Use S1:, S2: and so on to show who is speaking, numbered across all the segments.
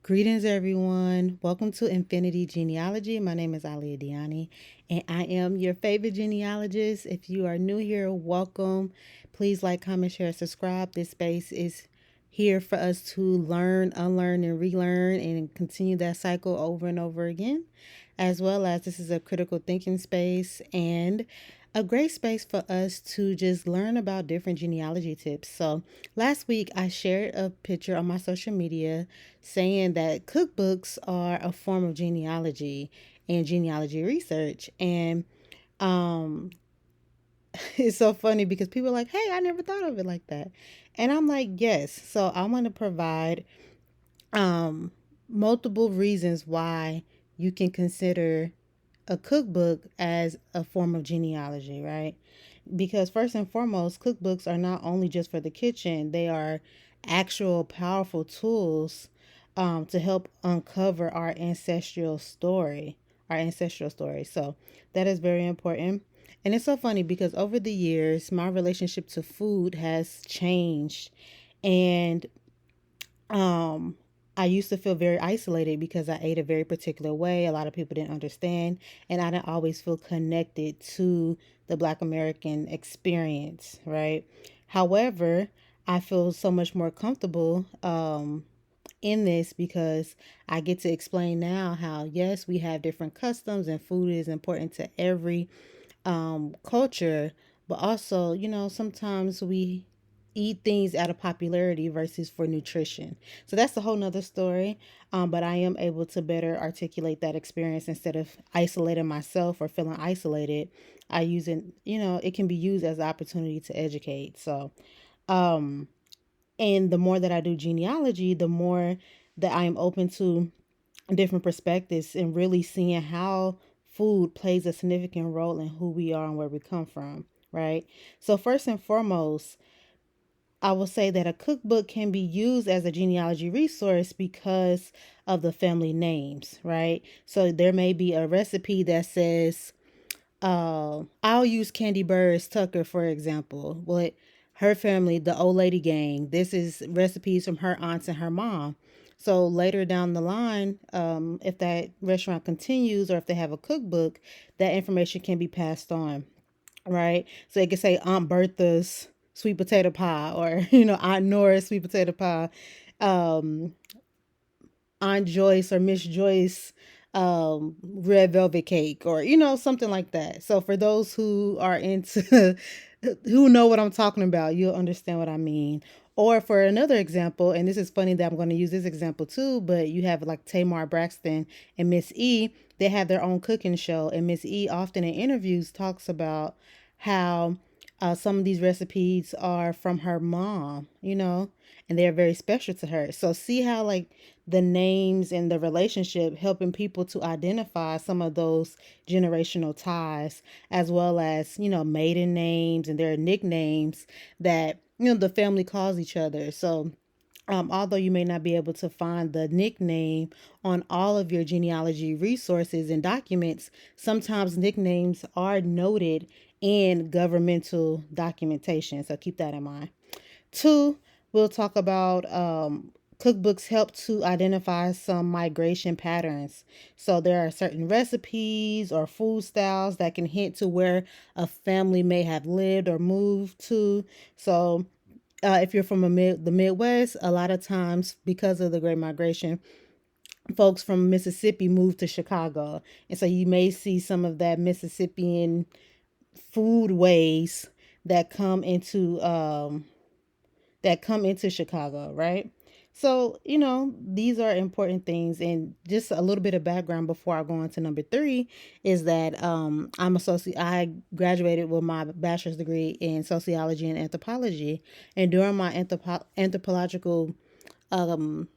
S1: Greetings, everyone. Welcome to Infinity Genealogy. My name is Aaliyyah Dyani, and I am your favorite genealogist. If you are new here, welcome. Please like, comment, share, subscribe. This space is here for us to learn, unlearn, and relearn and continue that cycle over and over again, as well as this is a critical thinking space and a great space for us to just learn about different genealogy tips. So, last week I shared a picture on my social media saying that cookbooks are a form of genealogy and genealogy research. And um, it's so funny because people are like, hey, I never thought of it like that. And I'm like, yes. So, I'm going to provide um, multiple reasons why you can consider a cookbook as a form of genealogy, right? Because first and foremost, cookbooks are not only just for the kitchen, they are actual powerful tools to help uncover our ancestral story, So that is very important. And it's so funny because over the years, my relationship to food has changed. And um, I used to feel very isolated because I ate a very particular way. A lot of people didn't understand, and I didn't always feel connected to the Black American experience, right? However, I feel so much more comfortable in this because I get to explain now how, yes, we have different customs and food is important to every culture, but also, sometimes we eat things out of popularity versus for nutrition. So that's a whole nother story. But I am able to better articulate that experience instead of isolating myself or feeling isolated. I use it, it can be used as an opportunity to educate. So, um, and the more that I do genealogy, the more that I am open to different perspectives and really seeing how food plays a significant role in who we are and where we come from, right? So, first and foremost, I will say that a cookbook can be used as a genealogy resource because of the family names, right? So, there may be a recipe that says, I'll use Candy Burris Tucker, for example. But her family, the old lady gang, this is recipes from her aunts and her mom. So later down the line, if that restaurant continues or if they have a cookbook, that information can be passed on, right? So it could say Aunt Bertha's sweet potato pie or, Aunt Nora's sweet potato pie. Um, Aunt Joyce or Miss Joyce red velvet cake or something like that. So for those who are into who know what I'm talking about, you'll understand what I mean. Or for another example, and this is funny that I'm going to use this example too, but you have like Tamar Braxton and Miss E, they have their own cooking show, and Miss E often in interviews talks about how some of these recipes are from her mom, and they're very special to her. So see how like the names and the relationship helping people to identify some of those generational ties, as well as maiden names and their nicknames that the family calls each other. So although you may not be able to find the nickname on all of your genealogy resources and documents, sometimes nicknames are noted in governmental documentation. So keep that in mind. Two, we'll talk about cookbooks help to identify some migration patterns. So there are certain recipes or food styles that can hint to where a family may have lived or moved to. So if you're from the Midwest, a lot of times because of the Great Migration, folks from Mississippi moved to Chicago, and so you may see some of that Mississippian food ways that come into Chicago, right? So, these are important things. And just a little bit of background before I go on to number three is that I graduated with my bachelor's degree in sociology and anthropology. And during my anthropological um,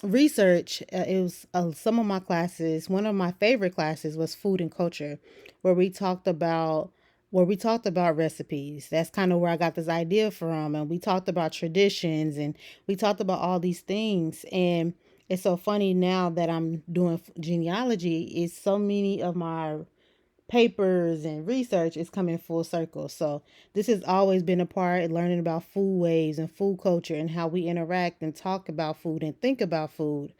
S1: research, it was some of my classes. One of my favorite classes was food and culture, where we talked about recipes. That's kind of where I got this idea from, and we talked about traditions, and we talked about all these things. And it's so funny now that I'm doing genealogy. Is so many of my papers and research is coming full circle. So this has always been a part of learning about food ways and food culture and how we interact and talk about food and think about food.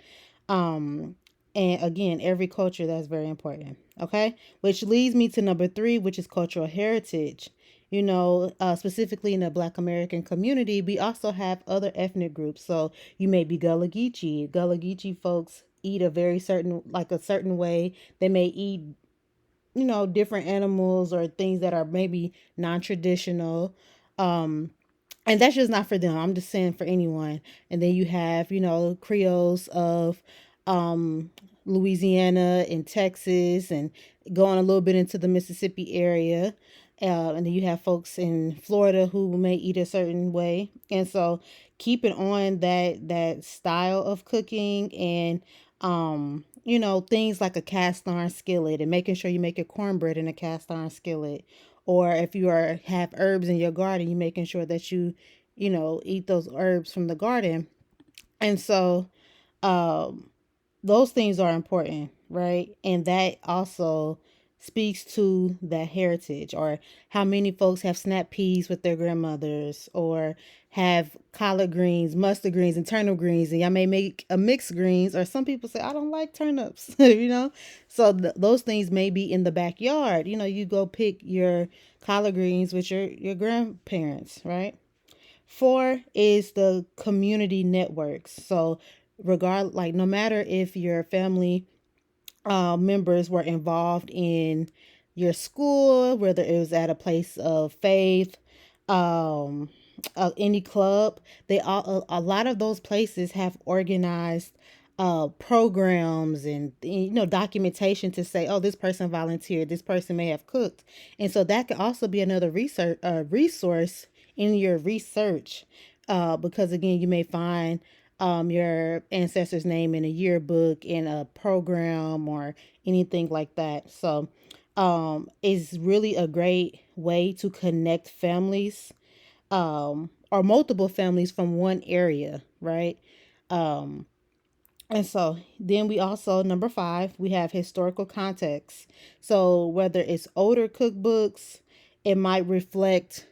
S1: Um, and again, every culture, that's very important. Okay. Which leads me to number three, which is cultural heritage. Specifically in the Black American community, we also have other ethnic groups. So you may be Gullah Geechee. Gullah Geechee folks eat a certain way. They may eat, different animals or things that are maybe non-traditional. Um, and that's just not for them. I'm just saying for anyone. And then you have, Creoles of um, Louisiana and Texas, and going a little bit into the Mississippi area. And then you have folks in Florida who may eat a certain way. And so keeping on that style of cooking, and things like a cast iron skillet, and making sure you make your cornbread in a cast iron skillet. Or if you have herbs in your garden, you making sure that you eat those herbs from the garden. And so um, those things are important, right? And that also speaks to that heritage, or how many folks have snap peas with their grandmothers, or have collard greens, mustard greens, and turnip greens, and y'all may make a mixed greens, or some people say, I don't like turnips, So those things may be in the backyard. You go pick your collard greens with your grandparents, right? Four is the community networks. So no matter if your family members were involved in your school, whether it was at a place of faith, um, any club, they all a lot of those places have organized programs, and documentation to say, oh, this person volunteered, this person may have cooked. And so that could also be another resource in your research, because again, you may find your ancestor's name in a yearbook, in a program, or anything like that. So it's really a great way to connect families, or multiple families from one area, right? Um, and so then we also, number five, we have historical context. So whether it's older cookbooks, it might reflect,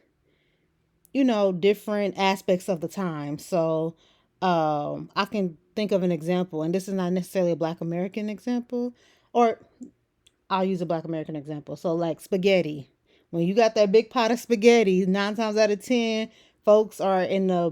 S1: different aspects of the time. So I can think of an example, and this is not necessarily a Black American example, or I'll use a Black American example. So, like spaghetti. When you got that big pot of spaghetti, 9 times out of 10, folks are in a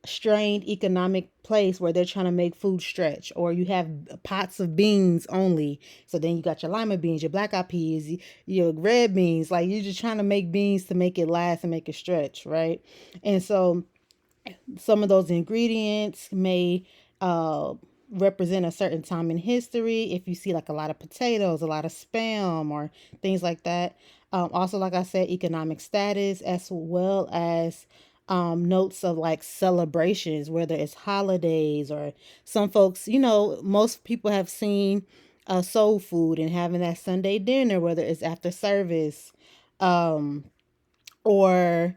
S1: strained economic place where they're trying to make food stretch. Or you have pots of beans only. So then you got your lima beans, your black eyed peas, your red beans. Like, you're just trying to make beans to make it last and make it stretch, right? And so some of those ingredients may uh, represent a certain time in history. If you see like a lot of potatoes, a lot of spam, or things like that. Also, like I said, economic status, as well as notes of like celebrations, whether it's holidays, or some folks, most people have seen soul food and having that Sunday dinner, whether it's after service. Um, or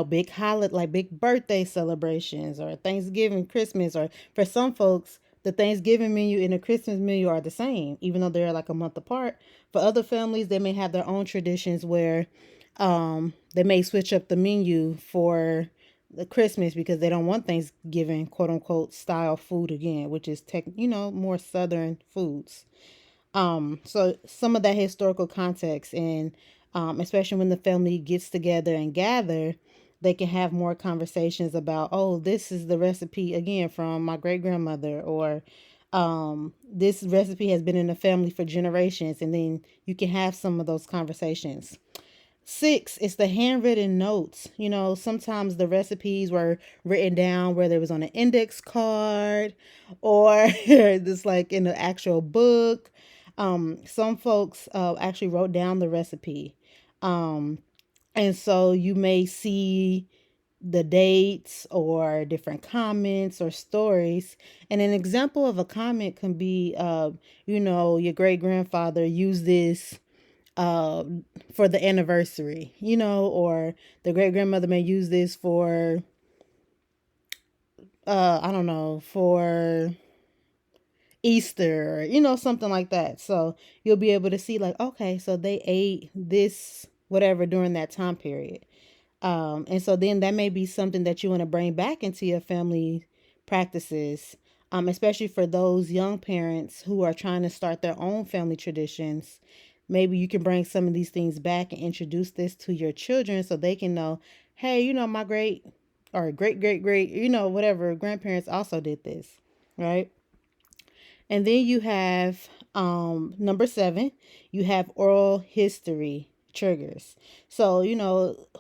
S1: big holiday, like big birthday celebrations, or Thanksgiving, Christmas. Or for some folks, the Thanksgiving menu and the Christmas menu are the same, even though they're like a month apart. For other families, they may have their own traditions where they may switch up the menu for the Christmas, because they don't want Thanksgiving quote unquote style food again, which is more southern foods. So some of that historical context, and especially when the family gets together and gather, they can have more conversations about, oh, this is the recipe again from my great grandmother, or this recipe has been in the family for generations, and then you can have some of those conversations. Six is the handwritten notes. Sometimes the recipes were written down, whether it was on an index card, or just like in the actual book. Some folks actually wrote down the recipe. Um, and so you may see the dates, or different comments or stories. And an example of a comment can be, your great grandfather used this uh, for the anniversary, or the great grandmother may use this for, I don't know, for Easter, or, something like that. So you'll be able to see, like, okay, so they ate this, whatever, during that time period. And so then that may be something that you want to bring back into your family practices. especially for those young parents who are trying to start their own family traditions. Maybe you can bring some of these things back and introduce this to your children so they can know, hey, my great or great, great, great, whatever grandparents also did this, right? And then you have number 7, you have oral history triggers. So,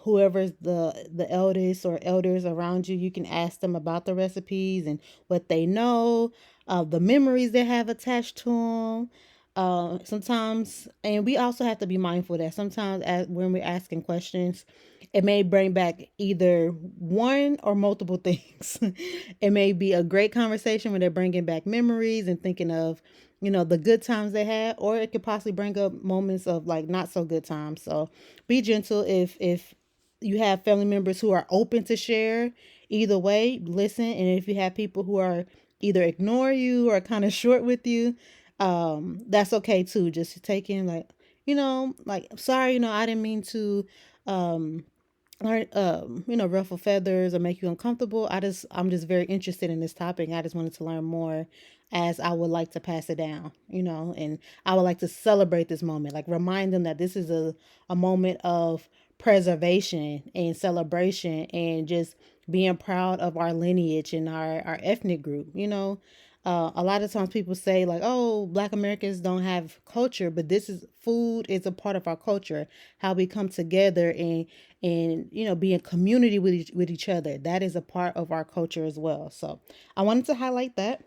S1: whoever's the eldest or elders around you, you can ask them about the recipes and what they know, the memories they have attached to them. Sometimes, and we also have to be mindful that sometimes when we're asking questions, it may bring back either one or multiple things. It may be a great conversation when they're bringing back memories and thinking of, the good times they had, or it could possibly bring up moments of like not so good times. So be gentle if you have family members who are open to share. Either way, listen. And if you have people who are either ignore you or kind of short with you, that's okay too. Just take in like, like sorry, I didn't mean to um or ruffle feathers or make you uncomfortable. I'm just very interested in this topic. I just wanted to learn more, as I would like to pass it down, and I would like to celebrate this moment, like remind them that this is a moment of preservation and celebration and just being proud of our lineage and our ethnic group. A lot of times people say like, oh, Black Americans don't have culture, but this is food is a part of our culture. How we come together and be in community with each other, that is a part of our culture as well. So I wanted to highlight that.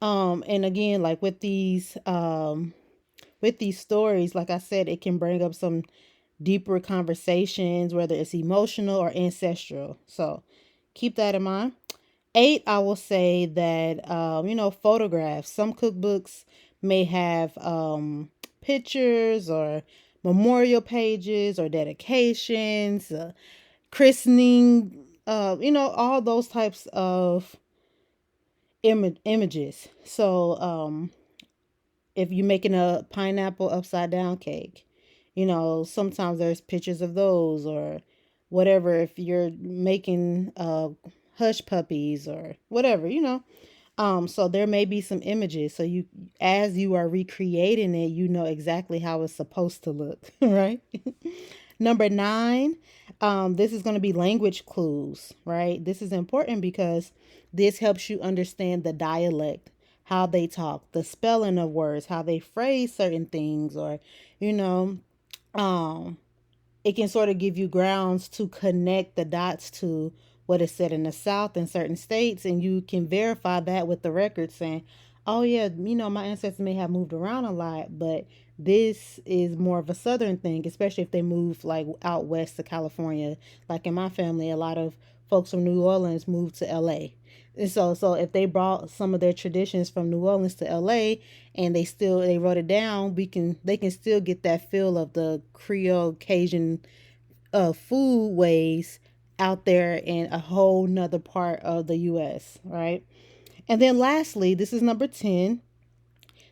S1: And again, like with these stories, like I said, it can bring up some deeper conversations, whether it's emotional or ancestral. So keep that in mind. 8, I will say that photographs. Some cookbooks may have pictures or memorial pages or dedications, christening, all those types of images. So if you're making a pineapple upside down cake, sometimes there's pictures of those, or whatever. If you're making hush puppies or whatever, so there may be some images. So as you are recreating it, you know exactly how it's supposed to look, right? Number 9, this is going to be language clues, right? This is important because this helps you understand the dialect, how they talk, the spelling of words, how they phrase certain things, or, you know, um, it can sort of give you grounds to connect the dots to what is said in the South in certain states, and you can verify that with the record saying, oh, yeah, my ancestors may have moved around a lot, but this is more of a Southern thing, especially if they move like out west to California. Like in my family, a lot of folks from New Orleans moved to LA. And so if they brought some of their traditions from New Orleans to LA and they wrote it down, they can still get that feel of the Creole Cajun food ways out there in a whole nother part of the US, right? And then lastly, this is number 10.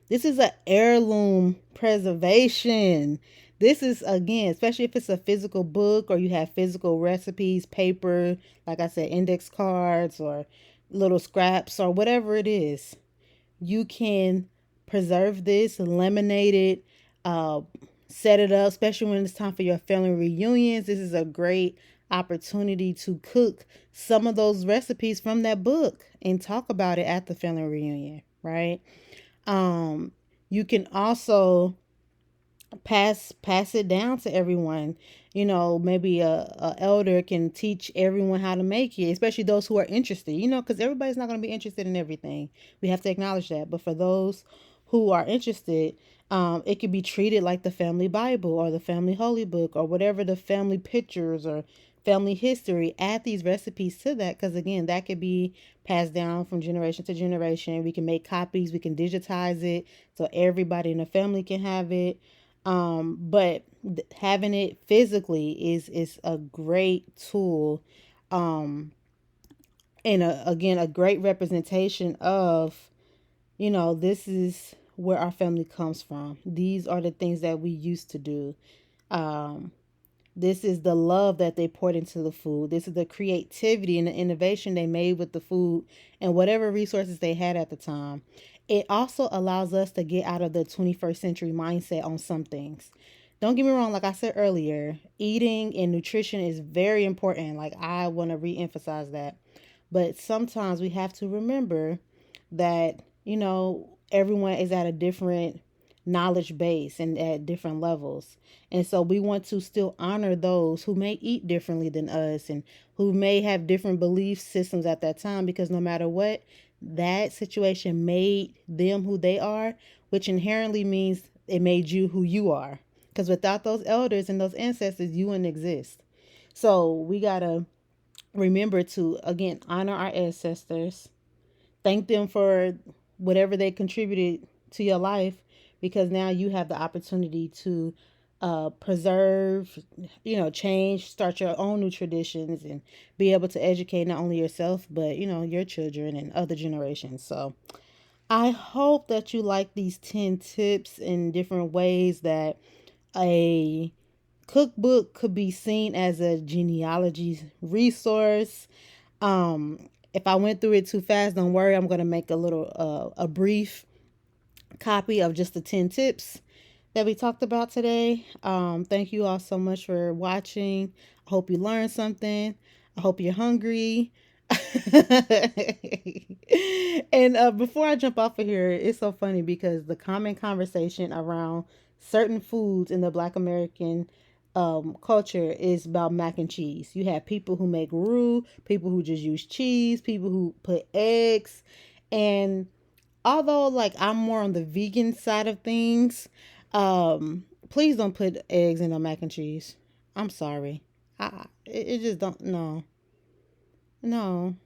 S1: This is a heirloom preservation. This is, again, especially if it's a physical book or you have physical recipes, paper, like I said, index cards or little scraps or whatever it is. You can preserve this, laminate it, uh, set it up, especially when it's time for your family reunions. This is a great opportunity to cook some of those recipes from that book and talk about it at the family reunion, right? Um, you can also pass it down to everyone. Maybe a elder can teach everyone how to make it, especially those who are interested, because everybody's not going to be interested in everything. We have to acknowledge that. But for those who are interested, it could be treated like the family Bible or the family holy book or whatever, the family pictures or family history. Add these recipes to that, because again, that could be passed down from generation to generation. We can make copies, we can digitize it so everybody in the family can have it. But having it physically is a great tool, um, and again, a great representation of, this is where our family comes from. These are the things that we used to do. Um, This is the love that they poured into the food. This is the creativity and the innovation they made with the food and whatever resources they had at the time. It also allows us to get out of the 21st century mindset on some things. Don't get me wrong, like I said earlier, eating and nutrition is very important. Like, I want to re-emphasize that. But sometimes we have to remember that, everyone is at a different knowledge base and at different levels. And so we want to still honor those who may eat differently than us and who may have different belief systems at that time, because no matter what, that situation made them who they are, which inherently means it made you who you are. Because without those elders and those ancestors, you wouldn't exist. So we got to remember to, again, honor our ancestors, thank them for whatever they contributed to your life, because now you have the opportunity to preserve, change, start your own new traditions, and be able to educate not only yourself, but, your children and other generations. So I hope that you like these 10 tips in different ways that a cookbook could be seen as a genealogy resource. If I went through it too fast, don't worry. I'm going to make a brief copy of just the 10 tips that we talked about today. Thank you all so much for watching. I hope you learned something. I hope you're hungry. And before I jump off of here, it's so funny because the common conversation around certain foods in the Black American culture is about mac and cheese. You have people who make roux, people who just use cheese, people who put eggs. And although, like, I'm more on the vegan side of things, please don't put eggs in a mac and cheese. I'm sorry. It just don't, no. No.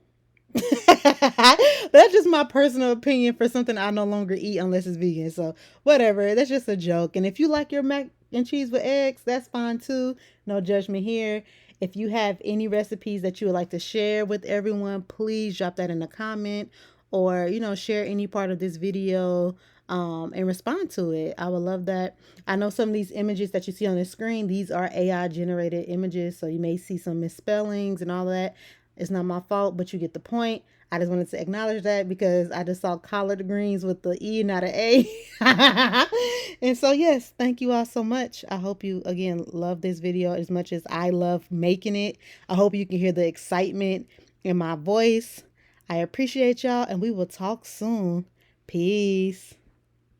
S1: That's just my personal opinion for something I no longer eat unless it's vegan. So whatever. That's just a joke. And if you like your mac and cheese with eggs, that's fine too. No judgment here. If you have any recipes that you would like to share with everyone, please drop that in a comment, or share any part of this video, and respond to it. I would love that. I know some of these images that you see on the screen, these are AI generated images, so you may see some misspellings and all that. It's not my fault, but you get the point. I just wanted to acknowledge that because I just saw collard greens with the E, not an A. And so, yes, thank you all so much. I hope you, again, love this video as much as I love making it. I hope you can hear the excitement in my voice. I appreciate y'all, and we will talk soon. Peace.